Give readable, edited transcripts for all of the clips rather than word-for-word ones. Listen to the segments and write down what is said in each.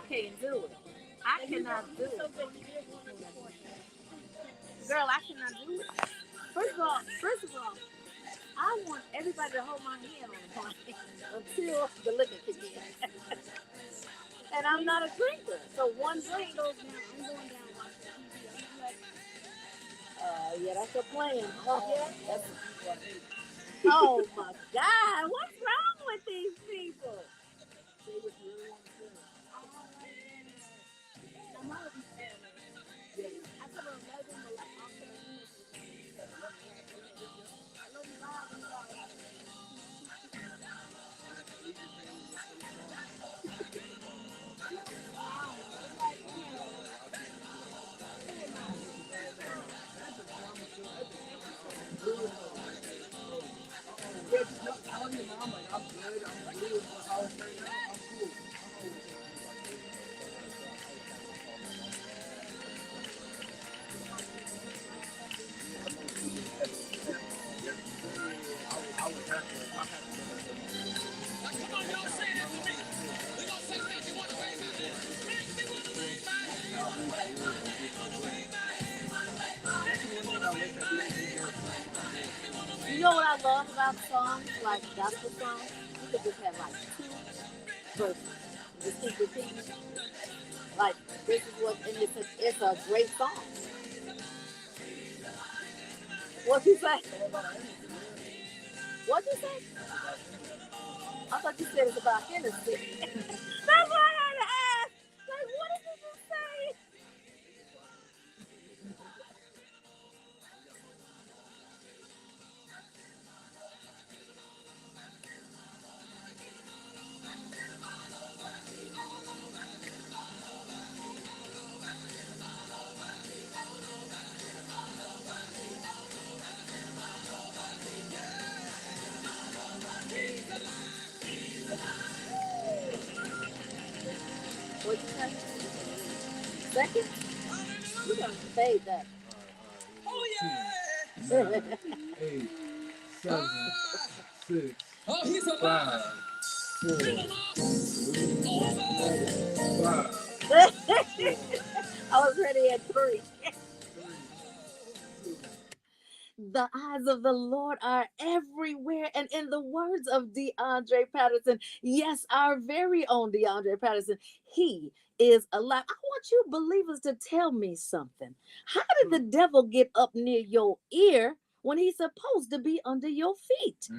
can't do it. I cannot do it. Girl, I cannot do it. First of all, I want everybody to hold my hand on the plane until the liquor kicks in. And I'm not a drinker. So one drink goes down, I'm going down watching TV. I'm like, yeah, that's your plan. Oh, yeah? Oh, my God. What's wrong with these people? They was really on the I'm out of these families. I could have let them, but like, I'm going I love you, bye. You know what I love about songs like gospel songs? You could just have like two verses, just keep repeating. Like this is what, and it's a great song. What you say? What you say? I thought you said it's about Hennessy. That's what I had to ask. Like, what did you just say? What you say? Second? We're gonna fade that. Oh yeah! 8, 7, 6, Oh, he's a 5, 4, 5. I was ready at 3. The eyes of the Lord are everywhere. And in the words of DeAndre Patterson, yes, our very own DeAndre Patterson, he is alive. I want you believers to tell me something. How did the devil get up near your ear when he's supposed to be under your feet?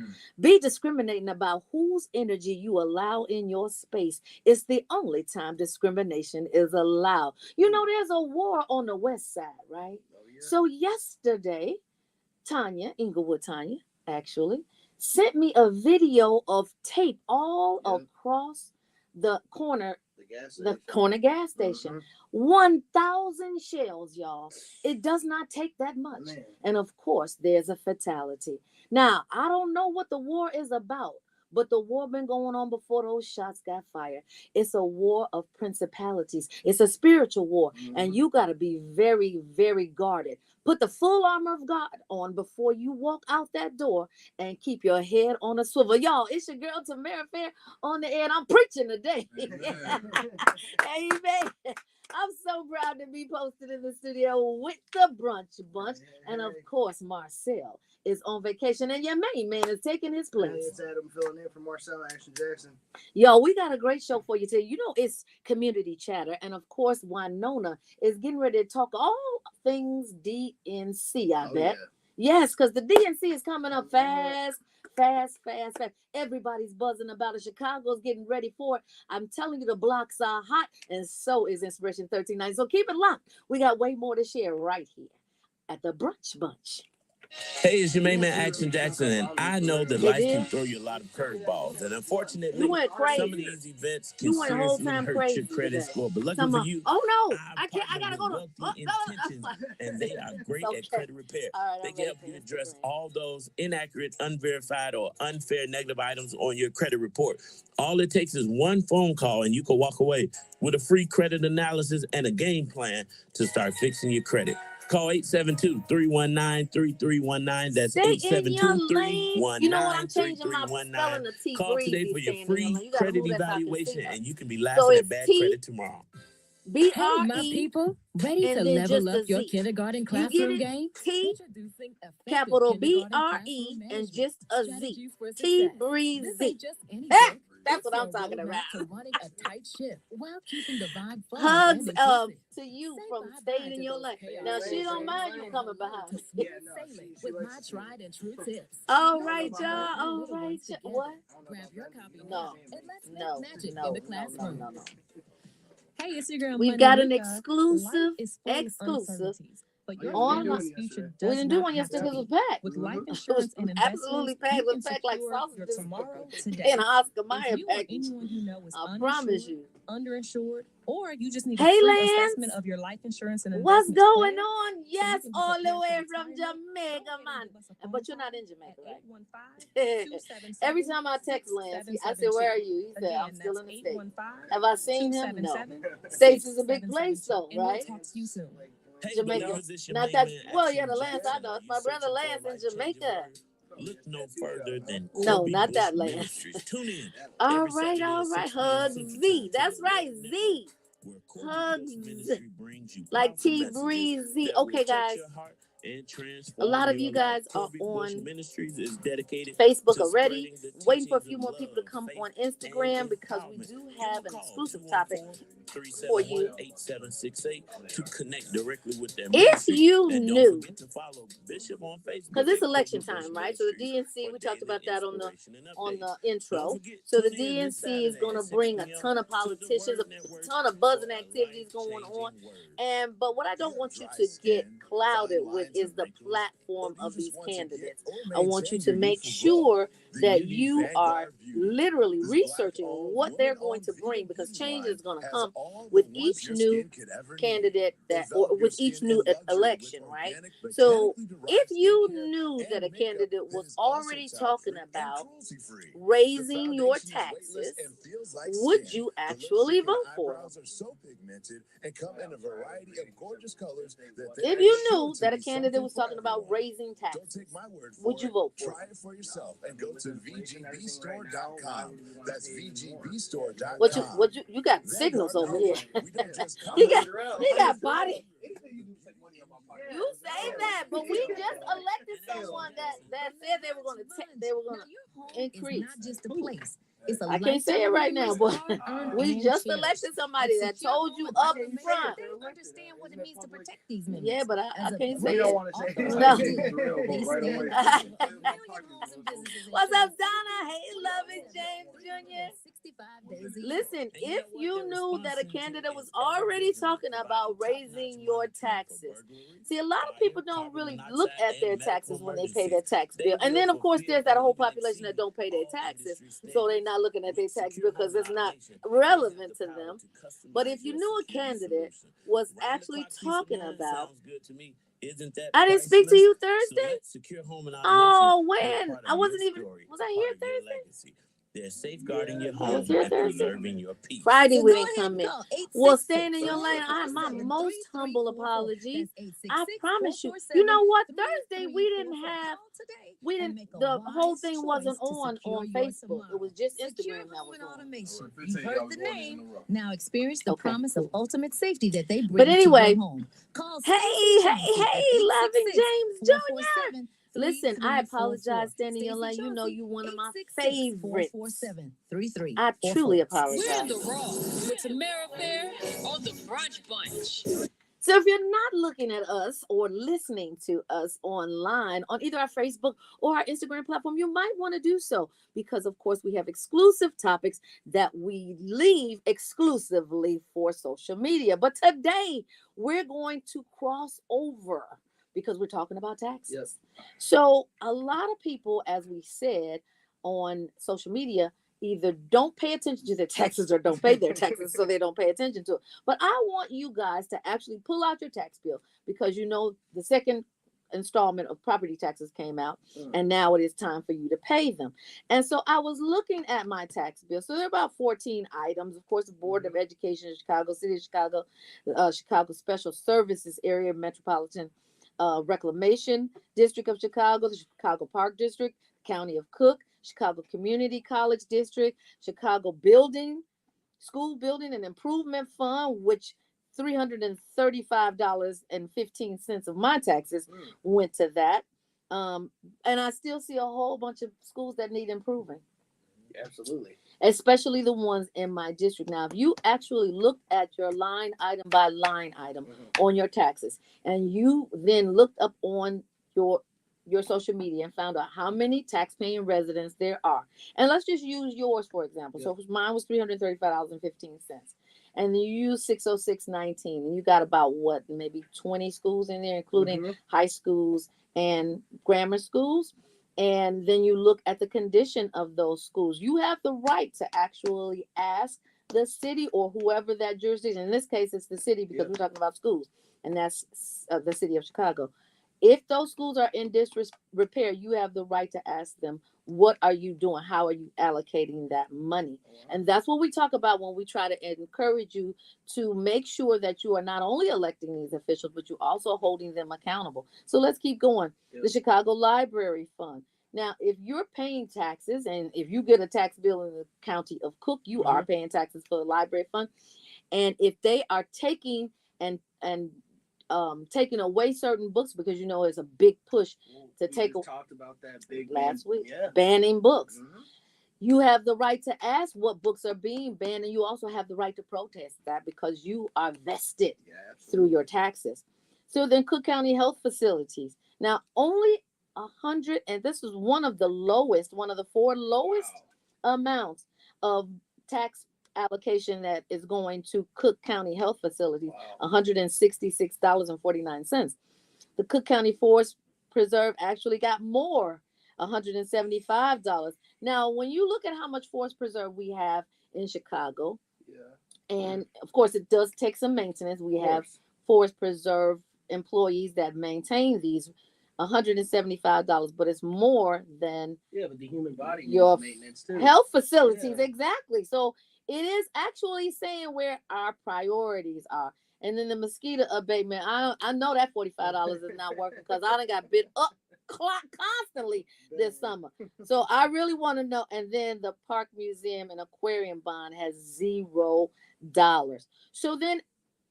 Be discriminating about whose energy you allow in your space. It's the only time discrimination is allowed. You know, there's a war on the west side, right? So yesterday, Inglewood Tanya, actually, sent me a video of tape all across the corner, the corner gas station. 1,000 shells, y'all. It does not take that much. Man. And of course, there's a fatality. Now, I don't know what the war is about, but the war been going on before those shots got fired. It's a war of principalities. It's a spiritual war. And you got to be very, very guarded. Put the full armor of God on before you walk out that door and keep your head on a swivel. Y'all, it's your girl Tamara Fair on the air, and I'm preaching today. Amen. I'm so proud to be posted in the studio with the brunch bunch. And of course, Marcel is on vacation, and your main man is taking his place. Hey, it's Adam filling in for Marcel Action Jackson. Yo, we got a great show for you today. You know, it's community chatter, and of course, Wynona is getting ready to talk all things DNC. I bet. Yeah. Yes, because the DNC is coming up fast. Everybody's buzzing about it. Chicago's getting ready for it. I'm telling you, the blocks are hot, and so is Inspiration 1390. So keep it locked. We got way more to share right here at the Brunch Bunch. Hey, it's your main man, Action Jackson, and I know that life can throw you a lot of curveballs, and unfortunately, some of these events can seriously hurt your credit score. But luckily for you, I can't. I gotta go to intentions, and they are great at credit repair. They can help you address all those inaccurate, unverified, or unfair negative items on your credit report. All it takes is one phone call, and you can walk away with a free credit analysis and a game plan to start fixing your credit. Call 872-319-3319. That's Stay in your lane. You know what? I'm changing my 872-319-3319. spelling to T. Call Breezy. today for your Staying in free your lane. You gotta credit move that so I can see evaluation, that. and you can be So laughing it's at bad T credit tomorrow. B Hey, R my E people, ready to and then level just up a your Z. kindergarten You get classroom it? game? T Introducing effective capital B kindergarten R classroom E and management just a Z. strategies for T success. This Breezy. ain't just any Ah, book. that's It's what I'm your talking roadmap about. to running a tight ship while keeping the vibe fun Hugs and inclusive. to you Say from bye-bye staying in to your those lane. chaos Now she days don't mind you and coming hello behind. to Yeah, smooth no, sailing she with my likes to- tried and true tips. All Now right, let's y'all. bring your All little right. ones together. What? Grab your copy No. now and let's make No. magic No. in the No. classroom. No. No. Hey, it's your girl. We've Money got an Mika. exclusive. Life is full of uncertainties, but your on family's my- future We does didn't do not one have yesterday to because it be. was packed. With life It was insurance and absolutely investments, packed. you It was can packed like secure your sausages tomorrow in today. an Oscar If Mayer you or package. anyone you know is I promise uninsured, you. underinsured, or you just need Hey, a free Lance. assessment of your life insurance and What's investments going plan, on? so you Yes, can be all the prepared way for from retirement, Jamaica, go ahead man. and give us a phone But you're call not in Jamaica, at right? 815-277-6772. Every time I text Lance, I said, "Where are you?" He said, Again, "I'm still that's in the States." 815 Have I seen him? No. 277 States is a big place, though, and we'll right? text you soon. Hey, Jamaica. believers, it's your Not main that. man, Well, yeah, Action the Lance I Jackson. know. Are It's you my brother searching for a Lance in life-changing Jamaica. word? Look no further than No, Corby not Bush that Lance. Ministries. Tune in. All every right, Saturday all at right. 6 p.m. Hugs Central Z. Time to That's the right, Word Z. Network, where Corby Bush Hugs. Ministry brings you Like powerful T messages Breezy. that will Okay, touch guys. your heart and A transform lot of your you guys life. are Corby Bush on Ministries is dedicated Facebook to already. spreading the Waiting for a teachings few of more people to love, come faith, on and Instagram because we empowerment. do Give have a an call, exclusive topic for you. 214-371-8768 to connect directly with their If ministry. you And don't knew, forget to follow Bishop on Facebook because it's at election Corby Bush time, right? So the Ministries DNC, for we talked daily about that on inspiration and the updates. intro. Don't forget, So the tune in this DNC is Saturday going at to 6 bring a p.m. ton of to the politicians, Word a Network ton of for buzzing a activities going on. life-changing word. But what I don't want you to get clouded with is the platform of these candidates. I want you to make sure that you are literally researching what they're going to bring, because change is going to come with each new candidate or with each new election, right? So if you knew that a candidate was already talking about raising your taxes, would you actually vote for them? If you knew that a candidate was talking about raising taxes, would you vote for them? Try it for yourself and go to VGBstore.com. That's VGBstore.com. What you got signals over here. you got body. You say that, but we just elected someone that said they were going to increase. Not just a place. It's a I can't say it right now, but we just elected somebody that told you up in front. Understand what it means to protect these members. Yeah, but I can't say We it. don't want to say it. No. What's up, Donna? Hey, love it, James Jr. 65 days. Listen, if you knew that a candidate was already talking about raising your taxes, see, a lot of people don't really look at their taxes when they pay their tax bill. And then, of course, there's that whole population that don't pay their taxes, so they're not looking at their tax bill because it's not relevant to them. But if you knew a candidate was actually talking about, I didn't speak to you Thursday. Oh, when? I wasn't even. Was I here Thursday? They're safeguarding your I was home here and Thursday. preserving your peace. Friday we didn't come in. Well, staying in your lane. I have my most humble apology. I promise you. You know what? Thursday we didn't. The whole thing wasn't on Facebook. It was just Instagram that was on. You heard the name. Now experience the promise of ultimate safety that they bring But anyway, to your home. Hey, loving James Jr. Listen, I apologize, standing in your lane. You know you one of my favorites. I truly apologize. We're in the Raw with Tamara Fair on the Brunch Bunch. So if you're not looking at us or listening to us online on either our Facebook or our Instagram platform, you might want to do so, because of course we have exclusive topics that we leave exclusively for social media. But today we're going to cross over because we're talking about taxes. Yes. So a lot of people, as we said, on social media either don't pay attention to their taxes or don't pay their taxes, so they don't pay attention to it. But I want you guys to actually pull out your tax bill, because you know the second installment of property taxes came out, and now it is time for you to pay them. And so I was looking at my tax bill. So there are about 14 items. Of course, the Board of Education in Chicago, City of Chicago, Chicago Special Services Area Metropolitan Reclamation District of Chicago, the Chicago Park District, County of Cook, Chicago Community College District, Chicago School Building and Improvement Fund, which $335.15 of my taxes went to that. And I still see a whole bunch of schools that need improving. Absolutely. Especially the ones in my district. Now, if you actually looked at your line item by line item on your taxes, and you then looked up on your social media and found out how many tax-paying residents there are. And let's just use yours, for example. So mine was $335.15. And you use 60619, and you got about what, maybe 20 schools in there, including high schools and grammar schools. And then you look at the condition of those schools. You have the right to actually ask the city or whoever that jurisdiction, in this case, it's the city because we're talking about schools, and that's the city of Chicago. If those schools are in disrepair, you have the right to ask them, what are you doing? How are you allocating that money? And that's what we talk about when we try to encourage you to make sure that you are not only electing these officials, but you're also holding them accountable. So let's keep going. The Chicago Library Fund. Now, if you're paying taxes, and if you get a tax bill in the county of Cook, you are paying taxes for the library fund. And if they are taking taking away certain books, because it's a big push to take. Talked about that big last week, banning books. You have the right to ask what books are being banned, and you also have the right to protest that because you are vested through your taxes. So then, Cook County Health Facilities. Now, only 100, and this is one of the 4 lowest amounts of tax allocation that is going to Cook County Health Facilities, $166.49. The Cook County Forest Preserve actually got more, $175. Now, when you look at how much forest preserve we have in Chicago, and of course it does take some maintenance. We have forest preserve employees that maintain these, $175, but it's more than but the human body your needs maintenance too. Health facilities. Exactly. So it is actually saying where our priorities are. And then the mosquito abatement, I know that $45 is not working because I done got bit up constantly this summer. So I really want to know. And then the Park Museum and Aquarium bond has $0. So then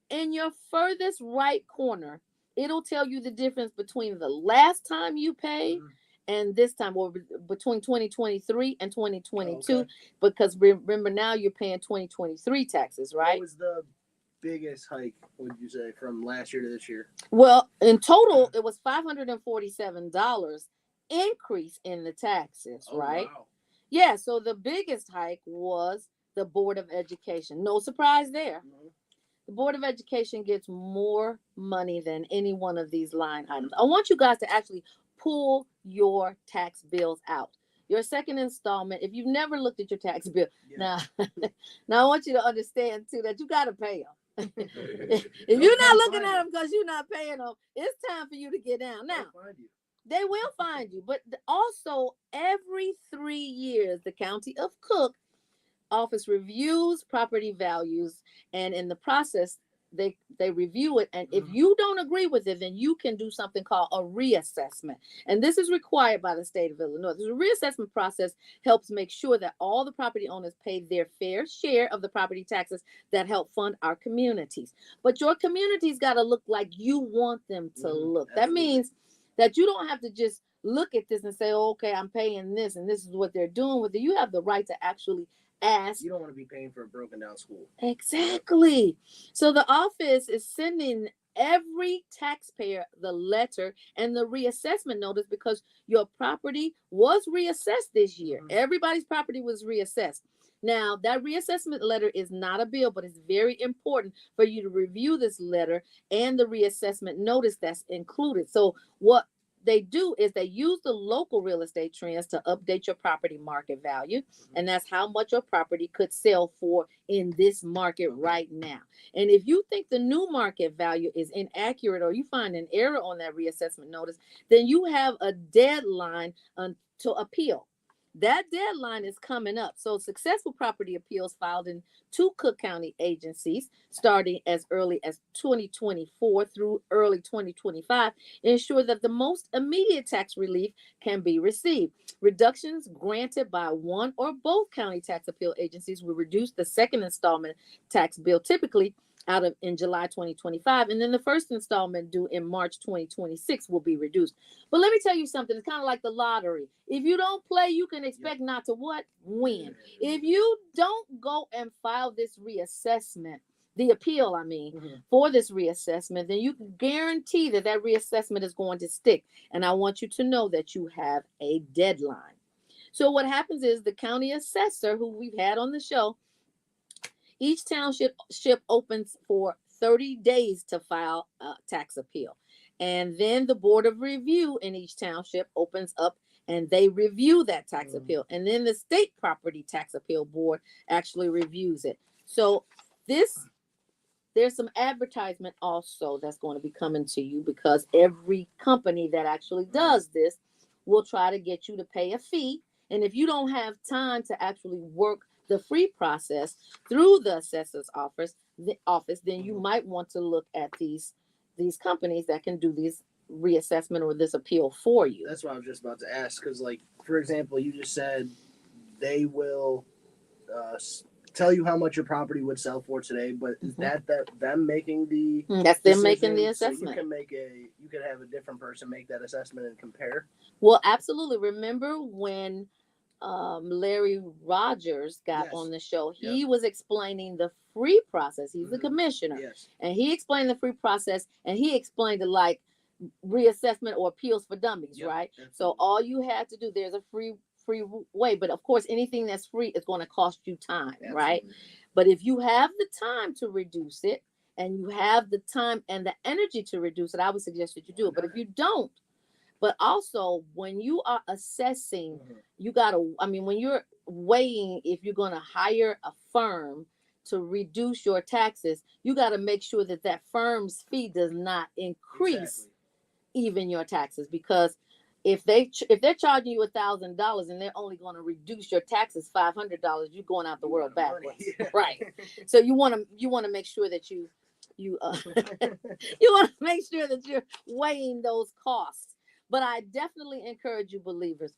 in your furthest right corner, it'll tell you the difference between the last time you paid and this time, or between 2023 and 2022, because remember now you're paying 2023 taxes, right? What was the biggest hike, would you say, from last year to this year? Well, in total, it was $547 increase in the taxes, right? Wow. Yeah, so the biggest hike was the Board of Education. No surprise there. The Board of Education gets more money than any one of these line items. I want you guys to actually pull your tax bills out. Your second installment, if you've never looked at your tax bill, now I want you to understand too that you got to pay them. If you're not looking at them because you're not paying them, it's time for you to get down. Now, they will find you, but also every 3 years, the County of Cook office reviews property values, and in the process they review it, and if you don't agree with it, then you can do something called a reassessment, and this is required by the state of Illinois. The reassessment process helps make sure that all the property owners pay their fair share of the property taxes that help fund our communities. But your community's got to look like you want them to look. That means that you don't have to just look at this and say, oh, okay, I'm paying this and this is what they're doing with it. You have the right to actually ask. You don't want to be paying for a broken down school. Exactly. So the office is sending every taxpayer the letter and the reassessment notice because your property was reassessed this year. Everybody's property was reassessed. Now, that reassessment letter is not a bill, but it's very important for you to review this letter and the reassessment notice that's included. So what they do is they use the local real estate trends to update your property market value. And that's how much your property could sell for in this market right now. And if you think the new market value is inaccurate or you find an error on that reassessment notice, then you have a deadline to appeal. That deadline is coming up. So successful property appeals filed in 2 Cook County agencies starting as early as 2024 through early 2025 ensure that the most immediate tax relief can be received. Reductions granted by one or both county tax appeal agencies will reduce the second installment tax bill typically out of in July 2025, and then the first installment due in March 2026 will be reduced. But let me tell you something, it's kind of like the lottery. If you don't play, you can expect not to what? Win. If you don't go and file this reassessment, the appeal, for this reassessment, then you can guarantee that that reassessment is going to stick. And I want you to know that you have a deadline. So what happens is the county assessor, who we've had on the show, each township opens for 30 days to file a tax appeal. And then the board of review in each township opens up and they review that tax appeal. And then the state property tax appeal board actually reviews it. So there's some advertisement also that's going to be coming to you, because every company that actually does this will try to get you to pay a fee. And if you don't have time to actually work the free process through the assessor's office, then you might want to look at these companies that can do these reassessment or this appeal for you. That's what I was just about to ask, because, like, for example, you just said they will tell you how much your property would sell for today, but is that them making the that's them making the assessment? So you could have a different person make that assessment and compare. Well, absolutely. Remember when Larry Rogers got on the show, he was explaining the free process. He's the commissioner. And he explained the free process, and he explained it like reassessment or appeals for dummies, right? Absolutely. So all you have to do, there's a free way, but of course anything that's free is going to cost you time, right? But if you have the time to reduce it and you have the time and the energy to reduce it, I would suggest that you do it. But if you don't, but also when you are assessing, you got to, when you're weighing if you're going to hire a firm to reduce your taxes, you got to make sure that that firm's fee does not increase even your taxes. Because if they're charging you $1,000 and they're only going to reduce your taxes $500, you're going out the world backwards, right? So you want to make sure that you want to make sure that you're weighing those costs. But I definitely encourage you, believers,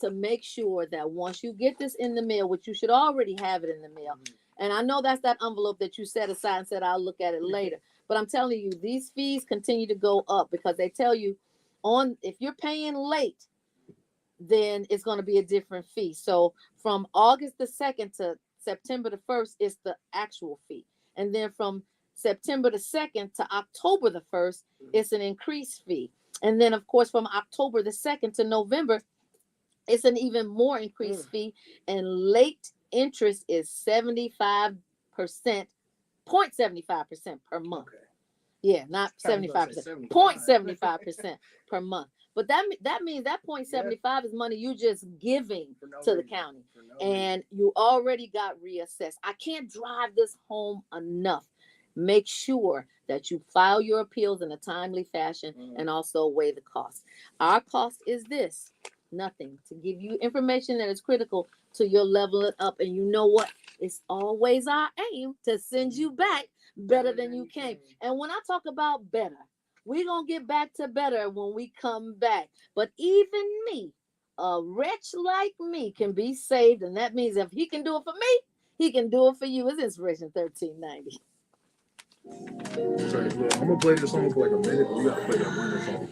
to make sure that once you get this in the mail, which you should already have it in the mail, and I know that's that envelope that you set aside and said, I'll look at it later. But I'm telling you, these fees continue to go up because they tell you if you're paying late, then it's going to be a different fee. So from August the 2nd to September the 1st is the actual fee. And then from September the 2nd to October the 1st, it's an increased fee. And then, of course, from October the 2nd to November, it's an even more increased fee. And late interest is 75%, 0.75% per month. Okay. Yeah, not 75%, 0.75% per month. But that means that 0.75 is money you just giving to the county. And you already got reassessed. I can't drive this home enough. Make sure that you file your appeals in a timely fashion and also weigh the cost. Our cost is this: nothing, to give you information that is critical to your leveling up. And you know what? It's always our aim to send you back better than you came. And when I talk about better, we're going to get back to better when we come back. But even me, a wretch like me, can be saved. And that means if he can do it for me, he can do it for you. It's Inspiration 1390. So, I'm gonna play the song for like a minute, but we gotta play that winner song.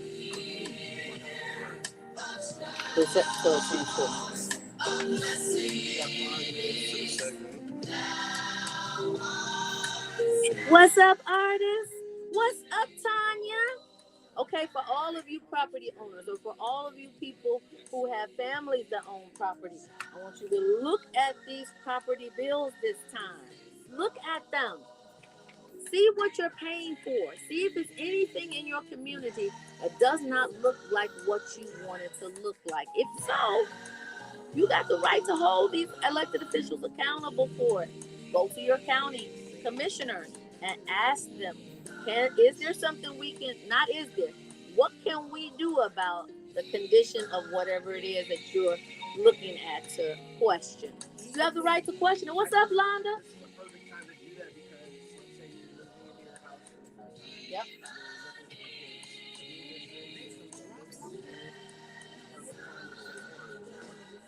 What's up, artists? What's up, Tanya? Okay, for all of you property owners, or for all of you people who have families that own property, I want you to look at these property bills this time. Look at them. See what you're paying for. See if there's anything in your community that does not look like what you want it to look like. If so, you got the right to hold these elected officials accountable for it. Go to your county commissioners and ask them, is there something we can, not is there, what can we do about the condition of whatever it is that you're looking at to question? You have the right to question it. What's up, Londa? This is the perfect time to do that because let's say you're living in your house for the first time. Yep.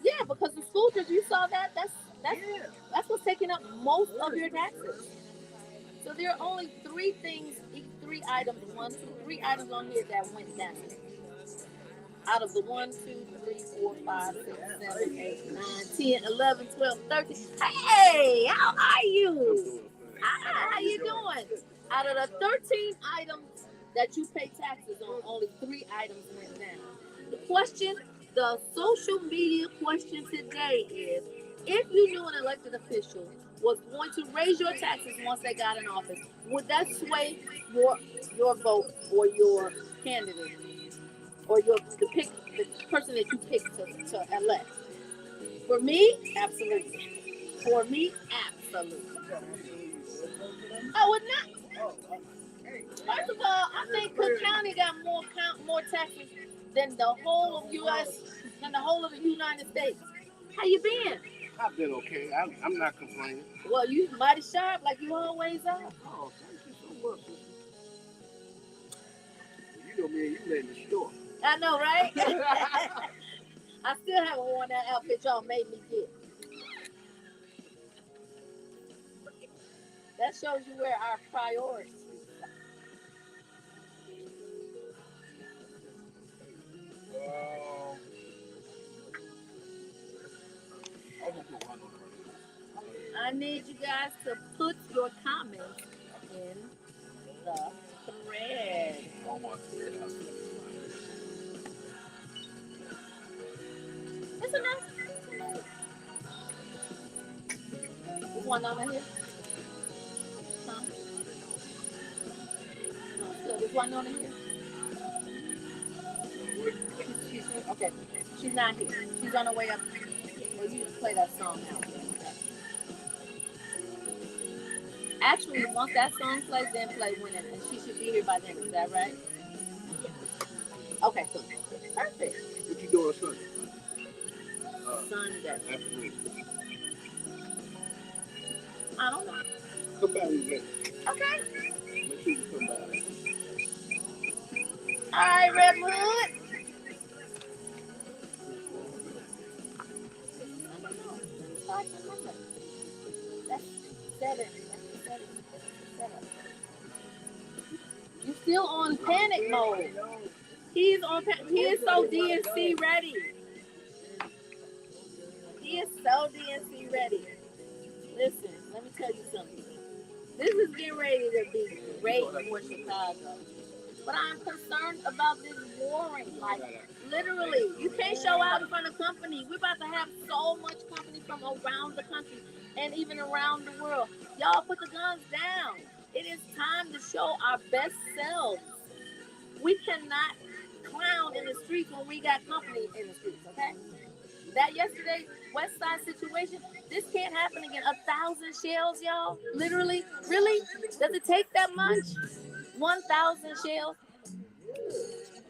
Yeah, because the school district, you saw that. That's what's taking up most of your taxes. So there are only three things, three items, 1, 2, 3 items on here that went down. Out of the 1, 2, 3, 4, 5, 6, 7, 8, 9, 10, 11, 12, 13. Hey, how are you? How you doing? Out of the 13 items that you pay taxes on, only 3 items went down. The question, the social media question today is, if you knew an elected official was going to raise your taxes once they got in office, would that sway your vote or your candidate or the person that you pick to elect? For me, absolutely. For me, absolutely. I would not. First of all, I think Cook County got more taxes than the whole of U.S. than the whole of the United States. How you been? I've been okay. I'm not complaining. Well, you mighty sharp like you always are. Oh, thank you so much. You know me and you met in the store. I know, right? I still haven't worn that outfit y'all made me get. That shows you where our priorities. I need you guys to put your comments in the thread. It's enough. There's one on here. Huh? No, still, there's one on here. Okay, she's not here. She's on her way up. Well, you just play that song now. Actually, once that song plays, then play Winning, and she should be here by then. Is that right? Okay, cool. Perfect. What you doing Sunday? Sunday. Afternoon. I don't know. Come back with me. Okay. Make sure you come back. All right, Redmond. That's 7. You still on panic mode. He is so DNC ready. He is so DNC ready. Listen, let me tell you something. This is getting ready to be great for Chicago. But I'm concerned about this warring. Like, literally, you can't show out in front of company. We're about to have so much company from around the country and even around the world. Y'all put the guns down. It is time to show our best selves. We cannot clown in the streets when we got company in the streets, okay? That yesterday West Side situation, this can't happen again. 1,000 shells, y'all. Literally, really? Does it take that much? 1,000 shells.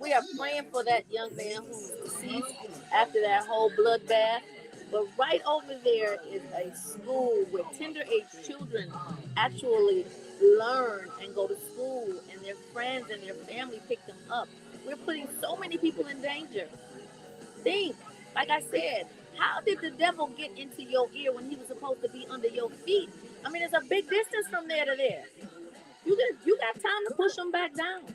We are praying for that young man who was deceased after that whole bloodbath. But right over there is a school where tender age children actually learn and go to school, and their friends and their family pick them up. We're putting so many people in danger. Think, like I said, how did the devil get into your ear when he was supposed to be under your feet? I mean, it's a big distance from there to there. You got time to push them back down.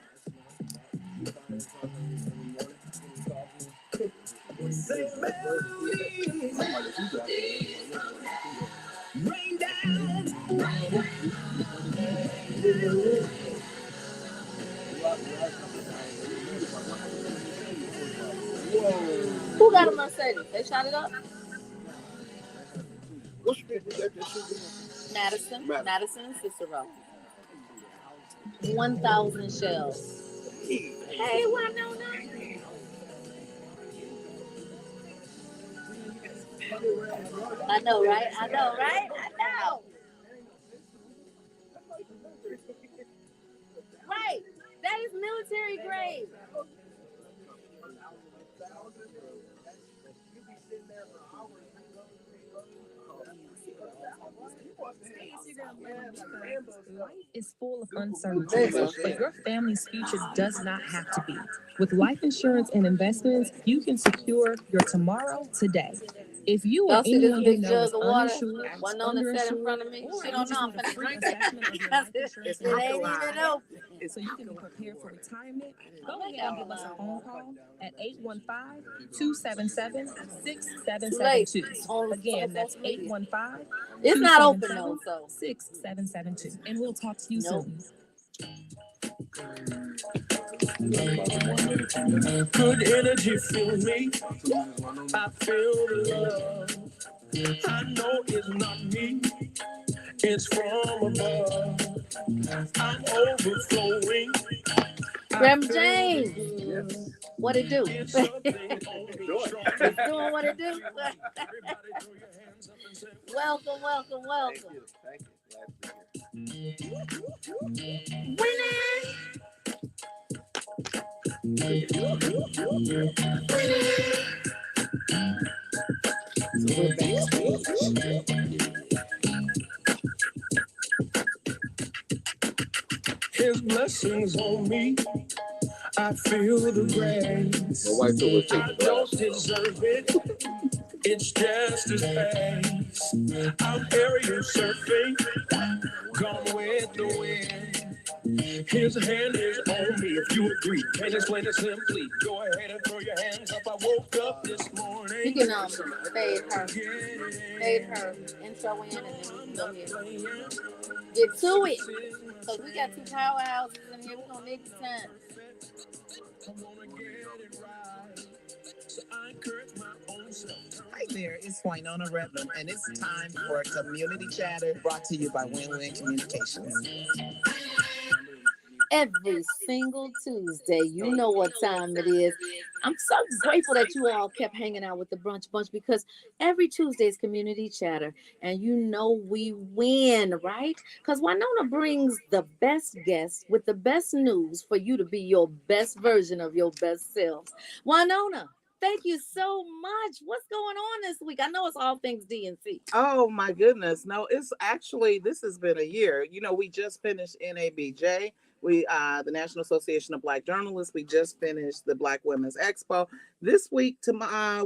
Rain down. Who got a Mercedes? They shot it up? What's the people that shoot? Madison and Cicero. 1,000 shells. Hey, Wynona. I know, right? I know, right? I know. Right. That is military grade. Life is full of uncertainties, There you but your family's future does not have to be. With life insurance and investments, you can secure your tomorrow today. If you or Y'all see this anyone you big know jug is of water uninsured, Wynona set in underinsured, front of me? or She you don't just know I'm need a finna free drink it assessment of your because life it, insurance it ain't even open. so you can be prepared for retirement, Oh, go that ahead and give us a phone call at 815-277-6772. too late on Again, that's social media. 815 It's not open though, 277 so 6772. And we'll talk to you nope. soon. Good energy fill me. I feel the love. I know it's not me. It's from above. I'm overflowing. I Reverend feel the James, good. what it do? It's something on me strong. It's doing what it do. Everybody throw your hands up and say, Welcome, welcome, Thank welcome. you. Thank you. Winning. His blessings on me. I feel the grace. My wife told me to take I the don't glasses off. deserve it. It's just his face. I'm aerial surfing, gone with the wind. His hand is on me if you agree. Can't explain it simply. Go ahead and throw your hands up. I woke up this You morning. can fade her intro in, and then we can go ahead. Get to it. Because we got two powerhouses in here. We're going to make the time. Hi there, it's Wynona Redmond, and it's time for Community Chatter brought to you by Win-Win Communications. Every single Tuesday, you know what time it is. I'm so grateful that you all kept hanging out with the Brunch Bunch because every Tuesday is Community Chatter, and you know we win, right? Because Wynona brings the best guests with the best news for you to be your best version of your best selves. Wynona, thank you so much. What's going on this week? I know it's all things DNC. Oh my goodness. No, it's actually, this has been a year. You know, we just finished NABJ. The National Association of Black Journalists. We just finished the Black Women's Expo. This week,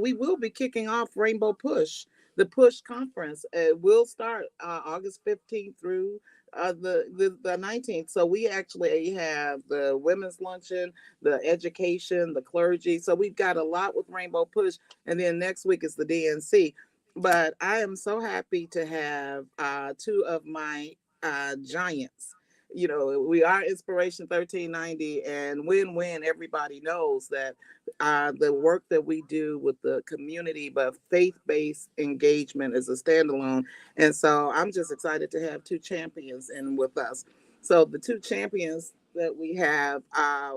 we will be kicking off Rainbow Push, the Push Conference. It will start August 15th through the 19th. So we actually have the women's luncheon, the education, the clergy. So we've got a lot with Rainbow Push. And then next week is the DNC. But I am so happy to have two of my giants. You know, we are Inspiration 1390 and Win-Win. Everybody knows that the work that we do with the community, but faith-based engagement is a standalone. And so I'm just excited to have two champions in with us. So the two champions that we have are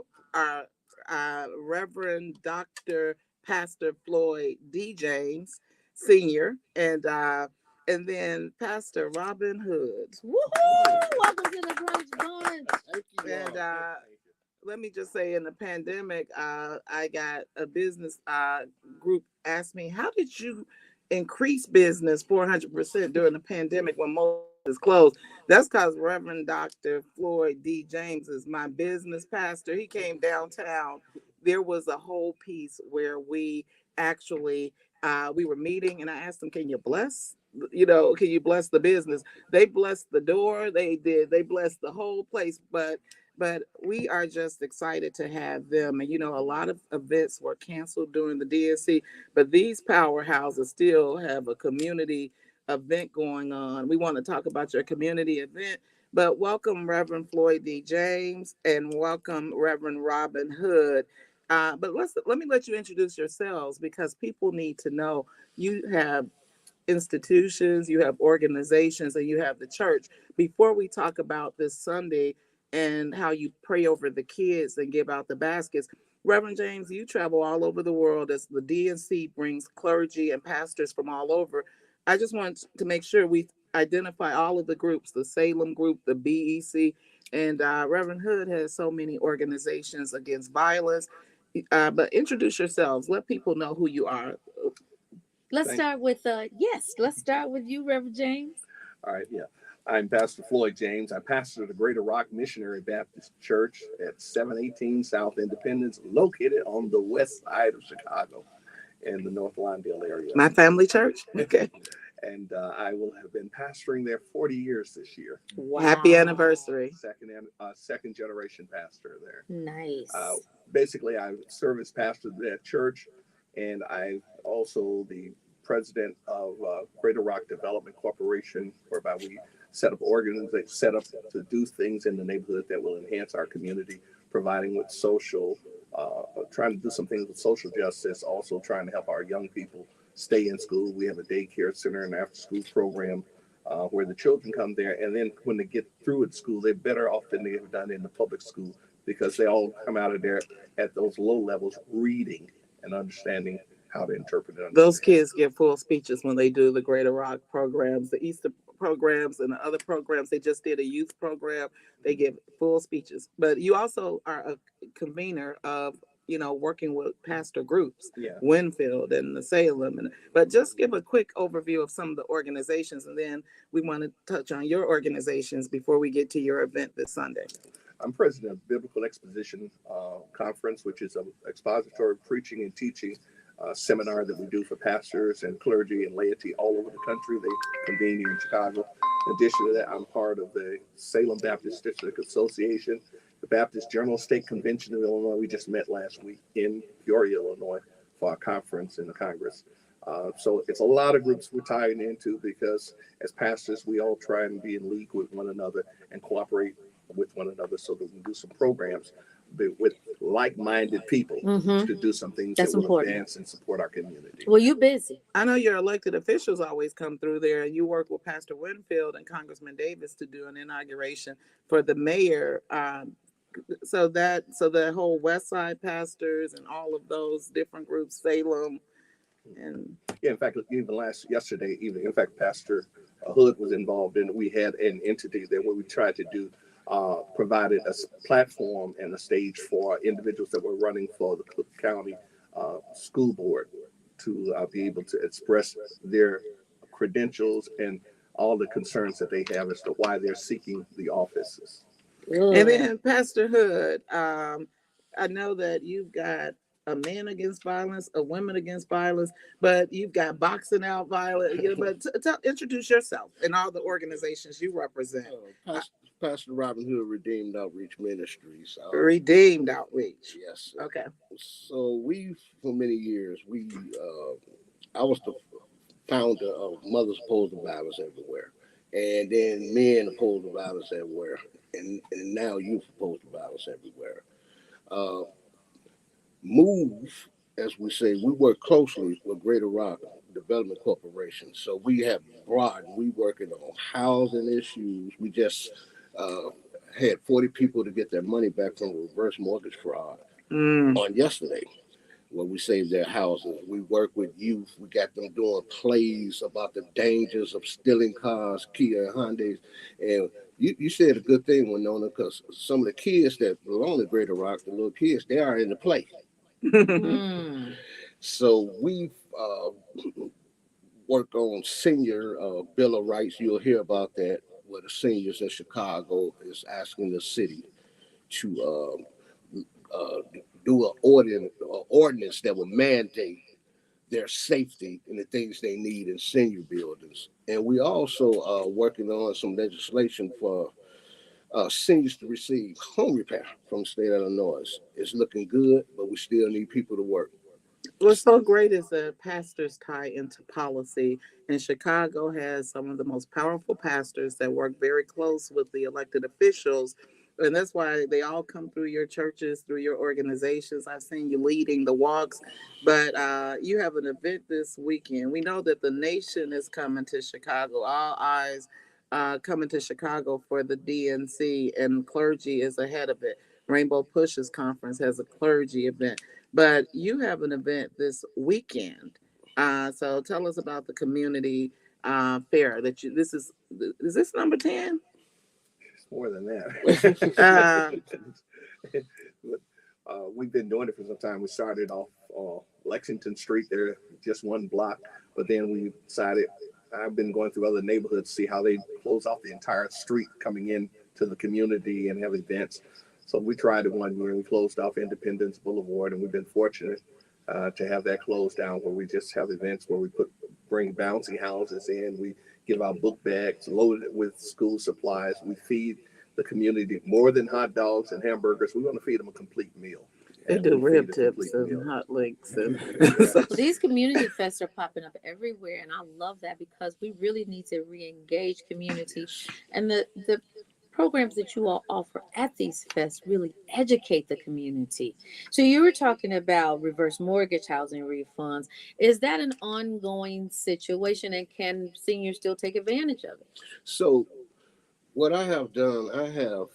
Reverend Dr. Pastor Floyd D. James Sr. And then Pastor Robin Hood. Woohoo! Welcome to the Brunch Bunch. Thank you. And let me just say, in the pandemic, I got a business group asked me, "How did you increase business 400% during the pandemic when most is closed?" That's because Reverend Dr. Floyd D. James is my business pastor. He came downtown. There was a whole piece where we actually we were meeting, and I asked him, "Can you bless? You know, can you bless the business?" They blessed the door. They did. They blessed the whole place, but we are just excited to have them. And, you know, a lot of events were canceled during the DNC, but these powerhouses still have a community event going on. We want to talk about your community event, but welcome Reverend Floyd D. James and welcome Reverend Robin Hood. But let me let you introduce yourselves because people need to know you have institutions, you have organizations, and you have the church. Before we talk about this Sunday and how you pray over the kids and give out the baskets. Reverend James, you travel all over the world as the DNC brings clergy and pastors from all over. I just want to make sure we identify all of the groups, the Salem group, the BEC, and Reverend Hood has so many organizations against violence. But introduce yourselves. Let people know who you are. Let's start with let's start with you, Reverend James. All right, yeah. I'm Pastor Floyd James. I pastor the Greater Rock Missionary Baptist Church at 718 South Independence, located on the west side of Chicago in the North Lawndale area. My family church. Okay. And I will have been pastoring there 40 years this year. Wow. Happy anniversary. Second generation pastor there. Nice. Basically, I serve as pastor of that church, and I'm also the president of Greater Rock Development Corporation, whereby we set up organizations set up to do things in the neighborhood that will enhance our community, providing with social, trying to do some things with social justice, also trying to help our young people stay in school. We have a daycare center and after school program where the children come there, and then when they get through at school, they're better off than they have done in the public school, because they all come out of there at those low levels reading and understanding how to interpret it. Those kids get full speeches when they do the Greater Rock programs, the Easter programs, and the other programs. They just did a youth program. They give full speeches. But you also are a convener of, working with pastor groups, Winfield and the Salem. But just give a quick overview of some of the organizations, and then we want to touch on your organizations before we get to your event this Sunday. I'm president of Biblical Exposition Conference, which is an expository preaching and teaching seminar that we do for pastors and clergy and laity all over the country. They convene here in Chicago. In addition to that, I'm part of the Salem Baptist District Association, the Baptist General State Convention of Illinois. We just met last week in Peoria, Illinois, for our conference in the Congress. So it's a lot of groups we're tying into, because as pastors, we all try and be in league with one another and cooperate with one another so that we can do some programs with like-minded people to do some things that will advance and support our community. Well, you busy. I know your elected officials always come through there, and you work with Pastor Winfield and Congressman Davis to do an inauguration for the mayor. So the whole West Side pastors and all of those different groups, Salem, and in fact, even yesterday evening, in fact, Pastor Hood was involved in. We had an entity there where we tried to do. Provided a platform and a stage for individuals that were running for the Cook County School Board to be able to express their credentials and all the concerns that they have as to why they're seeking the offices. And then Pastor Hood, I know that you've got a man against violence, a women against violence, but you've got boxing out violence. But introduce yourself and all the organizations you represent. Pastor Robin Hood, Redeemed Outreach Ministries. Redeemed Outreach. Yes. Okay. So for many years, I was the founder of Mothers Opposed to Violence Everywhere, and then Men Opposed to Violence Everywhere, and now Youth Opposed to Violence Everywhere. MOVE, as we say, we work closely with Greater Rock Development Corporation. So we have broadened. We working on housing issues. We just had 40 people to get their money back from reverse mortgage fraud on yesterday, where we saved their houses. We work with youth. We got them doing plays about the dangers of stealing cars, Kia and Hyundais. And you said a good thing, Wynona, because some of the kids that belong to Greater Rock, the little kids, they are in the play. So we've worked on senior Bill of Rights. You'll hear about that, where the seniors in Chicago is asking the city to do an ordinance that will mandate their safety and the things they need in senior buildings. And we also are working on some legislation for seniors to receive home repair from the state of Illinois. It's looking good, but we still need people to work. What's so great is that pastors tie into policy, and Chicago has some of the most powerful pastors that work very close with the elected officials. And that's why they all come through your churches, through your organizations. I've seen you leading the walks, but you have an event this weekend. We know that the nation is coming to Chicago. All eyes coming to Chicago for the DNC, and clergy is ahead of it. Rainbow Pushes Conference has a clergy event, but you have an event this weekend. So tell us about the community fair that you. Is this number 10? It's more than that. We've been doing it for some time. We started off Lexington Street there, just one block, but then we decided. I've been going through other neighborhoods to see how they close off the entire street coming in to the community and have events. So we tried it one year. We closed off Independence Boulevard, and we've been fortunate to have that closed down, where we just have events where we bring bouncy houses in. We give out book bags loaded with school supplies. We feed the community more than hot dogs and hamburgers. We're going to feed them a complete meal. They do rib tips and hot links. And so these community fests are popping up everywhere, and I love that because we really need to re-engage community. And the programs that you all offer at these fests really educate the community. So you were talking about reverse mortgage housing refunds. Is that an ongoing situation, and can seniors still take advantage of it? So what I have done, I have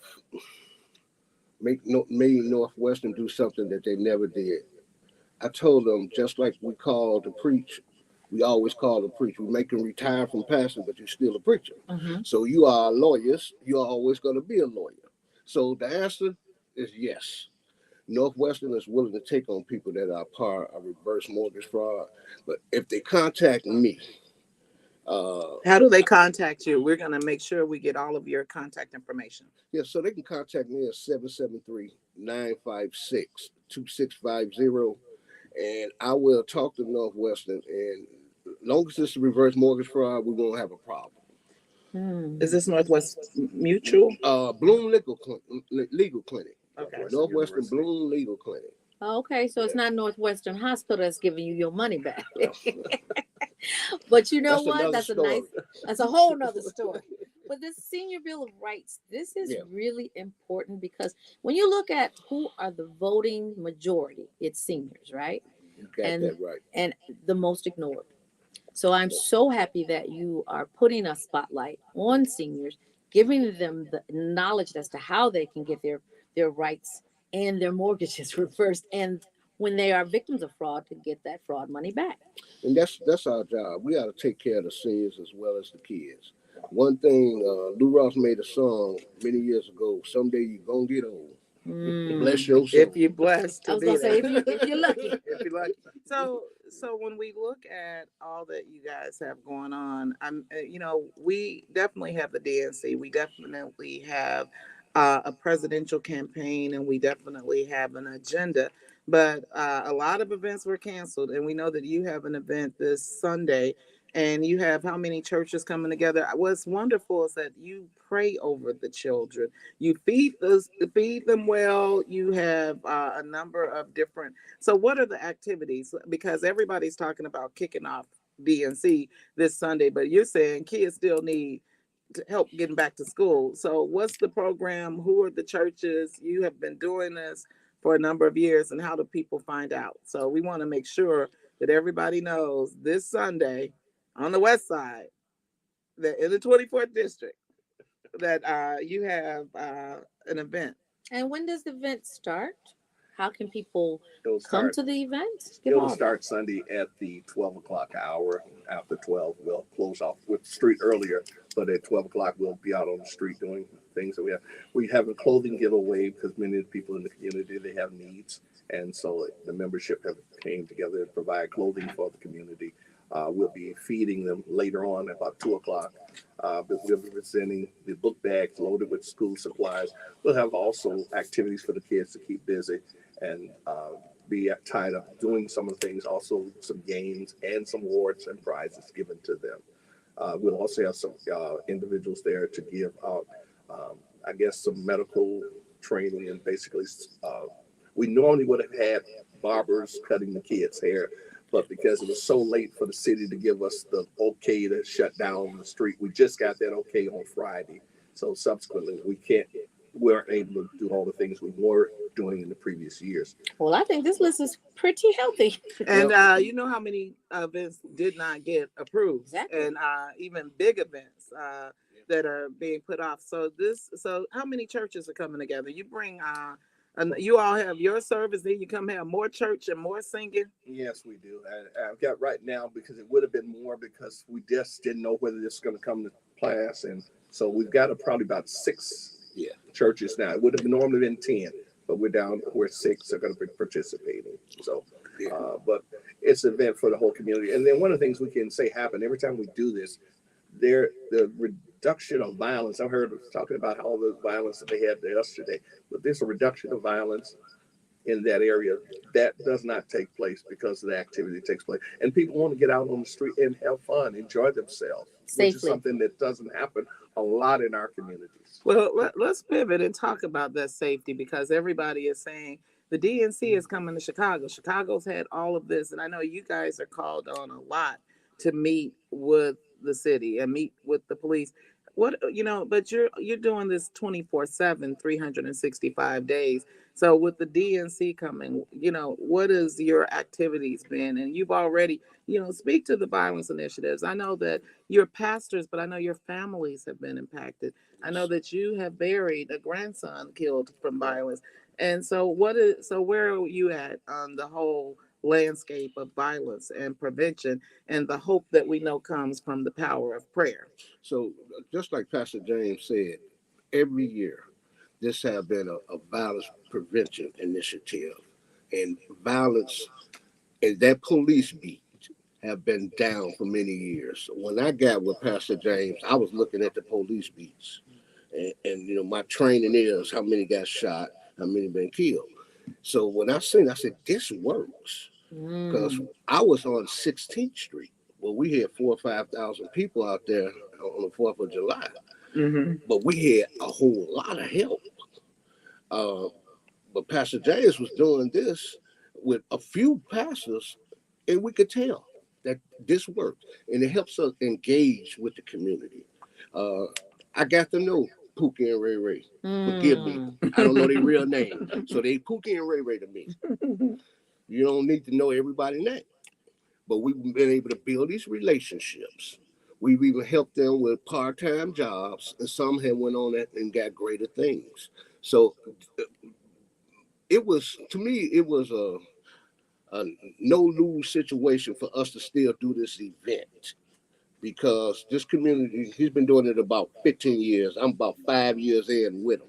made Northwestern do something that they never did. I told them, just like we call to preach, we always call to preach. We make them retire from pastoring, but you're still a preacher. Mm-hmm. So you are lawyers. You're always going to be a lawyer. So the answer is yes. Northwestern is willing to take on people that are part of reverse mortgage fraud. But if they contact me, how do they contact you? We're going to make sure we get all of your contact information. Yeah, so they can contact me at 773-956-2650, and I will talk to Northwestern. And as long as it's a reverse mortgage fraud, we won't have a problem. Is this Northwest Mutual? Bloom Legal Clinic. Okay. Northwestern Bloom Legal Clinic. Okay, so it's not Northwestern Hospital that's giving you your money back. But you know what? That's a whole nother story. But this Senior Bill of Rights, this is really important, because when you look at who are the voting majority, it's seniors, right? You got that right. And the most ignored. So I'm so happy that you are putting a spotlight on seniors, giving them the knowledge as to how they can get their rights and their mortgages reversed, and when they are victims of fraud, to get that fraud money back. And that's our job. We got to take care of the seniors as well as the kids. One thing, Lou Ross made a song many years ago, "Someday you're going to get old." Bless your soul. If you're blessed. I was going to say, if you're lucky. If you're lucky. So when we look at all that you guys have going on, we definitely have the DNC. We definitely have a presidential campaign, and we definitely have an agenda. But a lot of events were canceled, and we know that you have an event this Sunday, and you have how many churches coming together? What's wonderful is that you pray over the children. You feed them well. You have a number of different. So what are the activities? Because everybody's talking about kicking off DNC this Sunday, but you're saying kids still need to help getting back to school. So what's the program? Who are the churches? You have been doing this for a number of years, and how do people find out? So we want to make sure that everybody knows this Sunday on the West Side, that in the 24th district, that you have an event. And when does the event start? How can people come to the event? It'll start Sunday at the 12 o'clock hour. After 12, we'll close off with the street earlier, but at 12 o'clock, we'll be out on the street doing things that we have. We have a clothing giveaway because many of the people in the community, they have needs. And so the membership have came together to provide clothing for the community. We'll be feeding them later on at about 2 o'clock. But we'll be presenting the book bags loaded with school supplies. We'll have also activities for the kids to keep busy and be tied up doing some of the things, also some games and some awards and prizes given to them. We'll also have some individuals there to give out, some medical training, and basically we normally would have had barbers cutting the kids' hair, but because it was so late for the city to give us the okay to shut down the street, we just got that okay on Friday. So subsequently, we aren't able to do all the things we were doing in the previous years. Well, I think this list is pretty healthy. And you know how many events did not get approved? Exactly. And even big events. that are being put off. So how many churches are coming together? You bring and you all have your service, then you come have more church and more singing. Yes, we do. I've got right now, because it would have been more, because we just didn't know whether this is going to come to pass, and so we've got probably about 6 churches now. It would have normally been 10, but we're down where 6 are going to be participating. So, but it's an event for the whole community. And then one of the things we can say happen every time we do this, the reduction of violence. I heard talking about all the violence that they had yesterday, but there's a reduction of violence in that area that does not take place because of the activity that takes place. And people want to get out on the street and have fun, enjoy themselves, safely, which is something that doesn't happen a lot in our communities. Well, let's pivot and talk about that safety, because everybody is saying the DNC is coming to Chicago. Chicago's had all of this, and I know you guys are called on a lot to meet with the city and meet with the police. What, but you're doing this 24/7, 365 days. So with the DNC coming, what has your activities been? And you've already, speak to the violence initiatives. I know that you're pastors, but I know your families have been impacted. I know that you have buried a grandson killed from violence. And so where are you at on the whole landscape of violence and prevention, and the hope that we know comes from the power of prayer? So just like Pastor James said, every year this has been a violence prevention initiative, and violence and that police beat have been down for many years. When I got with Pastor James, I was looking at the police beats, and my training is how many got shot, how many been killed. So when I seen, I said, this works, because I was on 16th Street. Well, we had 4,000 or 5,000 people out there on the 4th of July, but we had a whole lot of help. But Pastor James was doing this with a few pastors, and we could tell that this worked, and it helps us engage with the community. I got to know Pookie and Ray Ray. Forgive me, I don't know their real name, so they Pookie and Ray Ray to me. You don't need to know everybody's name, but we've been able to build these relationships. We've even helped them with part-time jobs, and some have went on it and got greater things. So it was, to me, it was a no-lose situation for us to still do this event, because this community, he's been doing it about 15 years. I'm about 5 years in with him.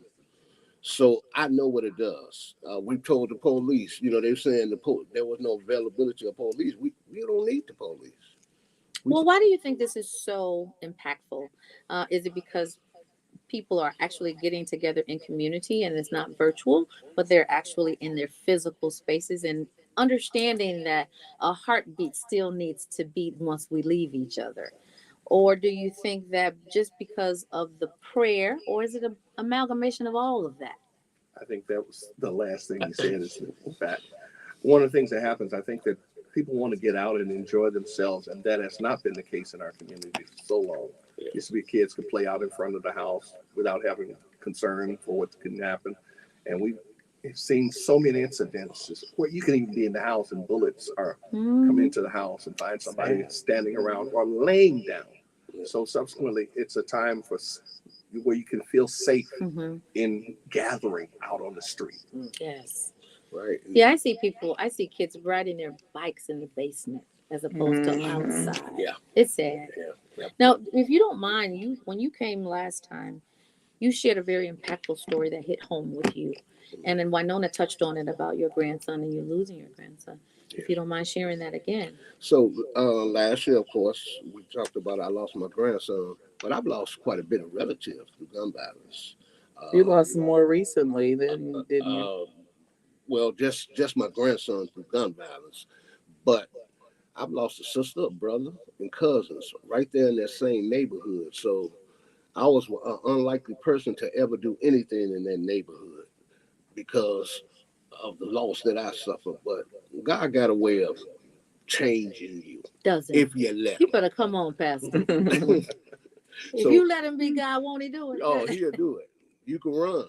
So I know what it does. We told the police, they were saying there was no availability of police. We don't need the police. Well, why do you think this is so impactful? Is it because people are actually getting together in community and it's not virtual, but they're actually in their physical spaces and understanding that a heartbeat still needs to beat once we leave each other? Or do you think that just because of the prayer, or is it an amalgamation of all of that? I think that was the last thing you said. Is in fact, one of the things that happens, I think that people want to get out and enjoy themselves, and that has not been the case in our community for so long. It used to be kids could play out in front of the house without having concern for what can happen, and we've seen so many incidents where you can even be in the house and bullets are coming into the house and find somebody standing around or laying down. So subsequently, it's a time for where you can feel safe in gathering out on the street. Yes. Right. Yeah, I see kids riding their bikes in the basement as opposed to outside. Yeah. It's sad. Yeah. Now, if you don't mind, when you came last time, you shared a very impactful story that hit home with you. And then Wynona touched on it about your grandson and you losing your grandson. If you don't mind sharing that again. So last year, of course, we talked about I lost my grandson, but I've lost quite a bit of relatives through gun violence. You lost more recently than didn't you? Well, just my grandson through gun violence, but I've lost a sister, a brother, and cousins right there in that same neighborhood. So I was an unlikely person to ever do anything in that neighborhood because of the loss that I suffered. But God got a way of changing you. Doesn't if you let you better come on, Pastor. If you let him be God, won't he do it? Oh, he'll do it. You can run,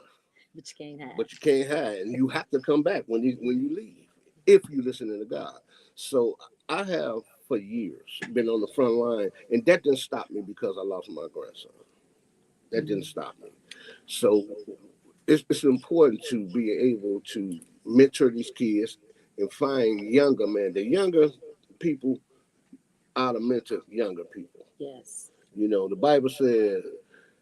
but you can't hide. But you can't hide, and you have to come back when you leave if you listen to God. So I have for years been on the front line, and that didn't stop me because I lost my grandson. That didn't stop me. So it's important to be able to mentor these kids and find younger men. The younger people are to mentor younger people. Yes. You know, the Bible says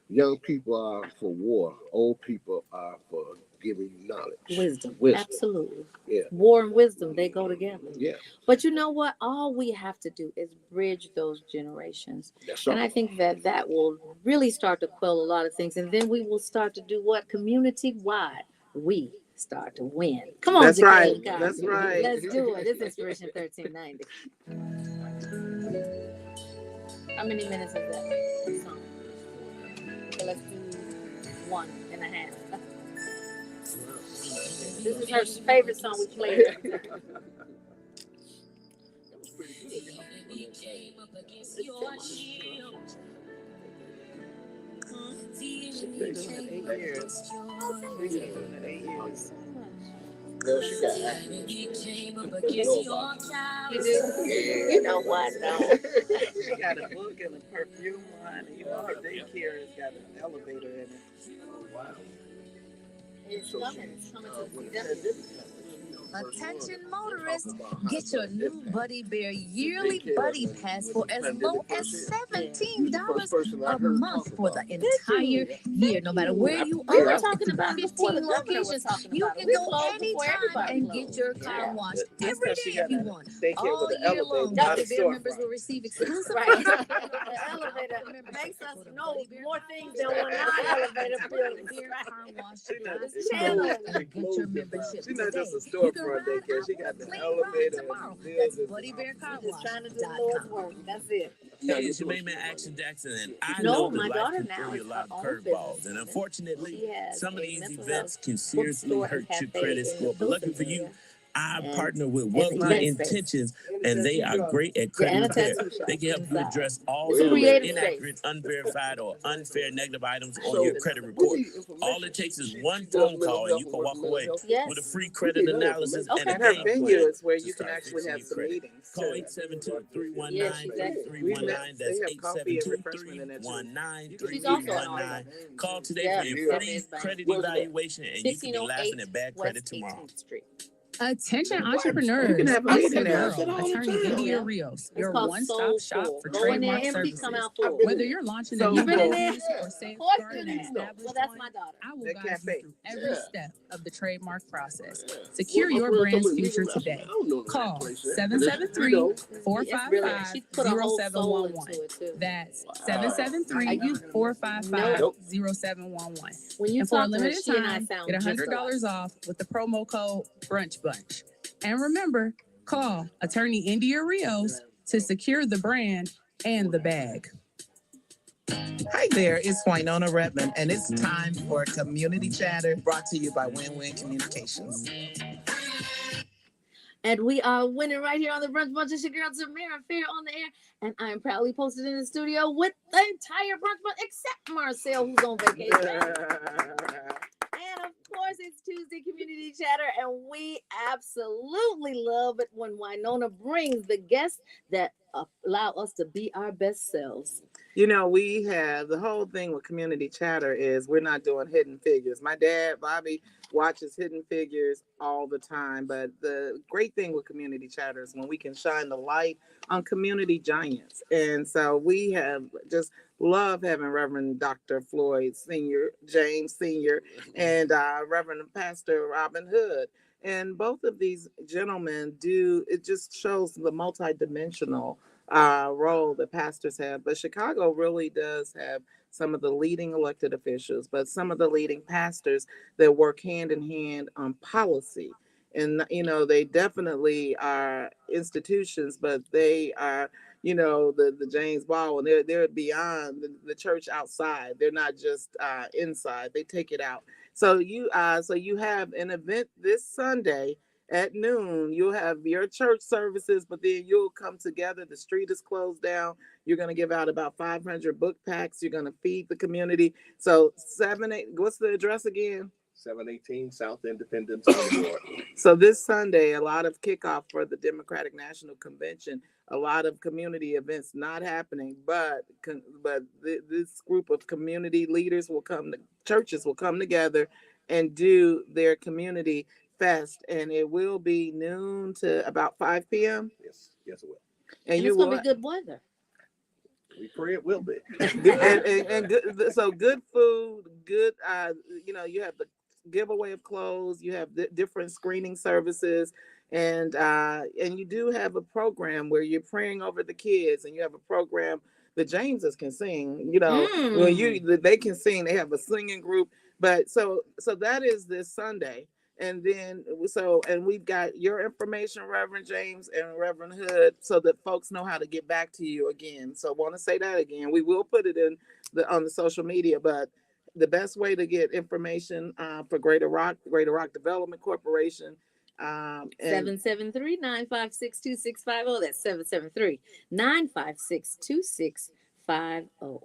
young people are for war, old people are for giving you knowledge. Wisdom. Absolutely. Yeah. War and wisdom, they go together. Yeah. But you know what? All we have to do is bridge those generations. That's and all. I think that will really start to quell a lot of things. And then we will start to do what? Community-wide. We start to win. Come on, That's right. Zacchaeus. That's right. Let's do it. It's Inspiration 1390. How many minutes is that song? Okay, let's do 1.5. This is her favorite song we played. Girl, she got acting. You know what, though? She got a book and a perfume line, and you know her daycare has got an elevator in it. Oh, wow. It's coming. It's coming to the Attention motorists, get your new Buddy Bear yearly Buddy Pass for as low as $17 a month for the entire year. No matter where you We were are, talking about 15 locations, you can go anytime and get your car washed every day if you want. All year long, Buddy Bear members will receive exclusive The elevator makes us know more things than when our elevator building. car wash. Get your membership She's not today. just a storefront daycare. She got the elevator. Tomorrow. And That's Buddy Bear Car Just trying to do the Lord's work. That's it. Hey, it's your main man, Action Jackson, and I No, know that my life daughter can now throw you is a lot her of own curveballs, business. and unfortunately, She has some of a these mental events health can seriously bookstore hurt and your cafe credit in score. the But lucky for Dothan you, area. I And partner with it's Wealthy nice space. Intentions, and they are great at credit And a repair. tattoo shop They can help you inside. address all It's a those creative inaccurate, space. unverified, or unfair negative items on So, your credit we report. need information. All it takes is She one does phone mental call, and health you and can works walk in mental away health. Yes. with a free We credit need her analysis information. and a And her game venue plan is where to you can start actually fixing have your some credit. meetings Call too. 872-319-3319. That's They have coffee and refreshment in there too. 872-319-3319. Call today for your Yeah. free credit Where's that? evaluation, and you can be laughing 1608 at bad West credit tomorrow. 18th Street. Attention entrepreneurs. You can have a It's meeting your there. girl, attorney India Rios, your called one-stop shop Soulful. for Go in there trademark empty, services. come out full. Whether you're launching a So new you been in there? business or Of safeguarding course an been in. established Well, that's one, my daughter. I will That guide cafe. you through every Yeah. step of the trademark process. Yeah. Secure Well, my your friend brand's told me, future I said, today. I don't know that Call place there. 773-455-0711. She put a whole soul into it too. That's Nope. 773-455-0711. When you And for a talk to her, limited she and I time, sound get just $100 off with the promo code BrunchBunch. And remember, call attorney India Rios to secure the brand and the bag. Hi there, it's Wynona Redmond, and it's time for Community Chatter, brought to you by Win-Win Communications. And we are winning right here on the Brunch Bunch. It's your girl Tamara Fair on the air, and I am proudly posted in the studio with the entire Brunch Bunch except Marcel, who's on vacation. And of course, it's Tuesday Community Chatter, and we absolutely love it when Wynona brings the guests that allow us to be our best selves. You know, we have the whole thing with Community Chatter is we're not doing Hidden Figures. My dad, Bobby, watches Hidden Figures all the time. But the great thing with Community Chatter is when we can shine the light on community giants. And so we have just love having Reverend Dr. Floyd Sr., James Sr., and Reverend Pastor Robin Hood. And both of these gentlemen it just shows the multidimensional role that pastors have. But Chicago really does have some of the leading elected officials, but some of the leading pastors that work hand in hand on policy. And, you know, they definitely are institutions, but they are, you know, the James Baldwin, they're beyond the church outside. They're not just inside. They take it out. So you have an event this Sunday at noon. You'll have your church services, but then you'll come together. The street is closed down. You're going to give out about 500 book packs. You're going to feed the community. So 7-8, what's the address again? 718 South Independence Boulevard. So this Sunday, a lot of kickoff for the Democratic National Convention a lot of community events not happening, but this group of community leaders churches will come together and do their community fest, and it will be noon to about 5 p.m. Yes, it will. And it's gonna be good weather. We pray it will be. and good, so good food, good. You have the giveaway of clothes. You have different screening services, and you do have a program where you're praying over the kids, and you have a program. The Jameses can sing. When they can sing, they have a singing group. But so that is this Sunday. And then and we've got your information, Reverend James and Reverend Hood, so that folks know how to get back to you again. So I want to say that again. We will put it on the social media, but the best way to get information for Greater Rock Development Corporation. 773-956-2650. That's 773-956-2650.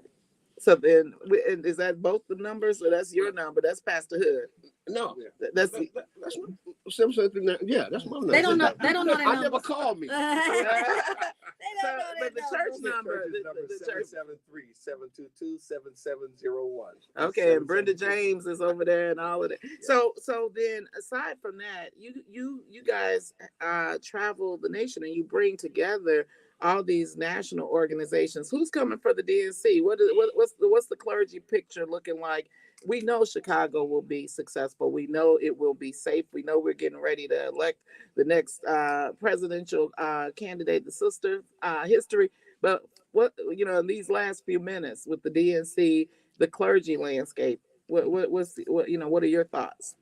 So then, is that both the numbers, or that's your number? That's Pastor Hood. No, that's 779. Yeah, that's my number. They don't know. They don't know that I number. never called me. They don't know But the church number, the church 773-722-7701. Okay, and Brenda James is over there and all of that. Yeah. So then, aside from that, you guys travel the nation and you bring together all these national organizations. Who's coming for the DNC? What's the clergy picture looking like? We know Chicago will be successful. We know it will be safe. We know we're getting ready to elect the next presidential candidate, the sister history. But in these last few minutes with the DNC, the clergy landscape, what are your thoughts?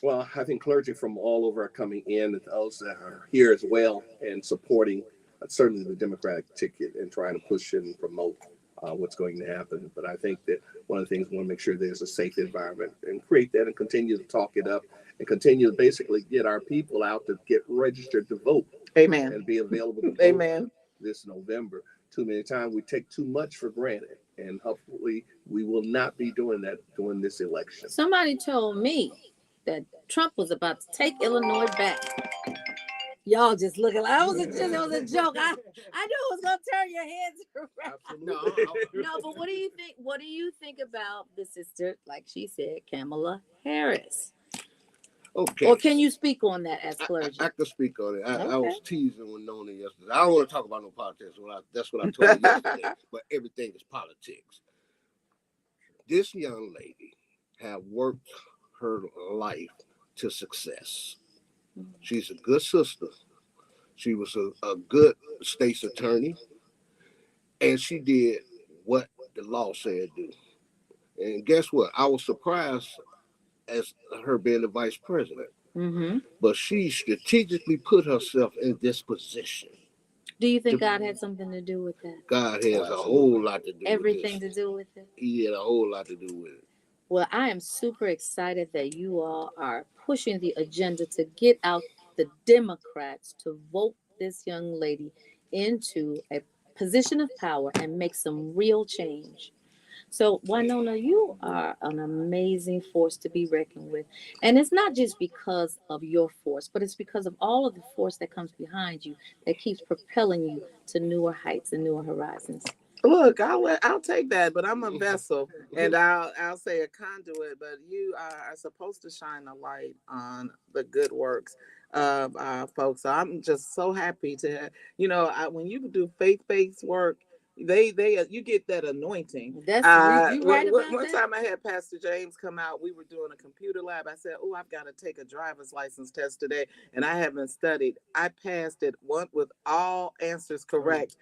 Well, I think clergy from all over are coming in, and those that are here as well and supporting certainly the Democratic ticket and trying to push and promote what's going to happen. But I think that one of the things we want to make sure there's a safe environment and create that and continue to talk it up and continue to basically get our people out to get registered to vote. Amen. And be available to vote. Amen. This November. Too many times we take too much for granted, and hopefully we will not be doing that during this election. Somebody told me that Trump was about to take Illinois back. Y'all just looking like it was a joke. I knew it was gonna turn your heads around. No, but what do you think? What do you think about the sister, like she said, Kamala Harris? Okay. Or can you speak on that as clergy? I can speak on it. I was teasing Wynona yesterday. I don't want to talk about no politics. That's what I told her yesterday. But everything is politics. This young lady have worked her life to success. She's a good sister. She was a good state's attorney. And she did what the law said do. And guess what? I was surprised as her being the vice president. Mm-hmm. But she strategically put herself in this position. Do you think God had something to do with that? God has a whole lot to do with it. Everything to do with it? He had a whole lot to do with it. Well, I am super excited that you all are pushing the agenda to get out the Democrats to vote this young lady into a position of power and make some real change. So, Wynona, you are an amazing force to be reckoned with. And it's not just because of your force, but it's because of all of the force that comes behind you that keeps propelling you to newer heights and newer horizons. Look, I'll take that, but I'm a vessel, and I'll say a conduit. But you are supposed to shine a light on the good works of folks. So I'm just so happy to, when you do faith-based work, you get that anointing. That's you right about one that? time I had Pastor James come out. We were doing a computer lab. I said, "Oh, I've got to take a driver's license test today, and I haven't studied." I passed it with all answers correct.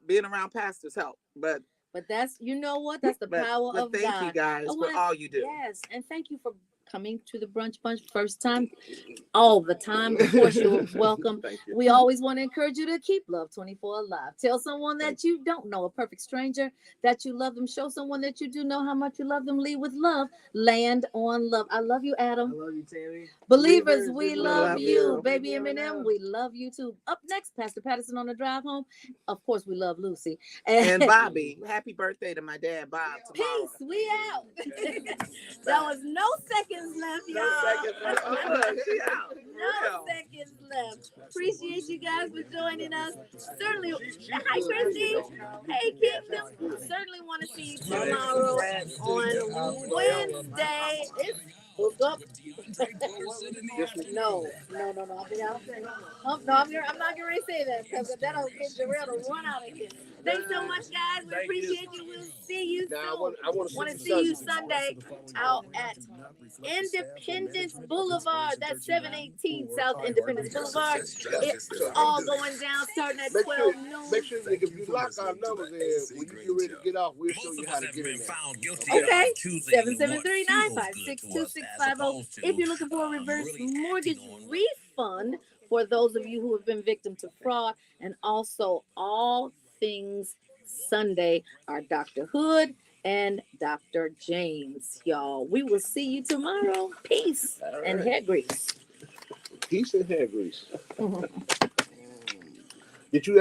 Being around pastors help, but that's that's the power of God. Thank you guys for all you do. Yes, and thank you for coming to the Brunch Bunch first time, all the time. Of course, you're welcome. You. We always want to encourage you to keep Love 24 alive. Tell someone that you don't know, a perfect stranger, that you love them. Show someone that you do know how much you love them. Lead with love. Land on love. I love you, Adam. I love you, Tammy. Believers, we love you. Baby Eminem, we love you too. Up next, Pastor Patterson on the drive home. Of course, we love Lucy. And Bobby. Happy birthday to my dad, Bob. Tomorrow. Peace. We out. There was no seconds left, y'all. No seconds left. No seconds left. them. Appreciate you guys for joining us. Certainly, hi Christy. Hey Kingdom. Certainly want to see you tomorrow on Wednesday. It's hook up. No. I'm not gonna say that because that'll get Jarrell to run out of here. Thanks so much, guys. We appreciate you. We'll see you soon. Now, I want to see you Sunday out at Independence Boulevard. That's 718 South Independence Boulevard. It's all going down starting at 12 noon. Make sure if you lock our numbers in, when you get ready to get off, we'll show you how to get in there. Okay, 773-956-2650. If you're looking for a reverse mortgage refund for those of you who have been victim to fraud, and also all things Sunday are Dr. Hood and Dr. James, y'all. We will see you tomorrow. Peace and hair grease. Peace and hair grease. Did you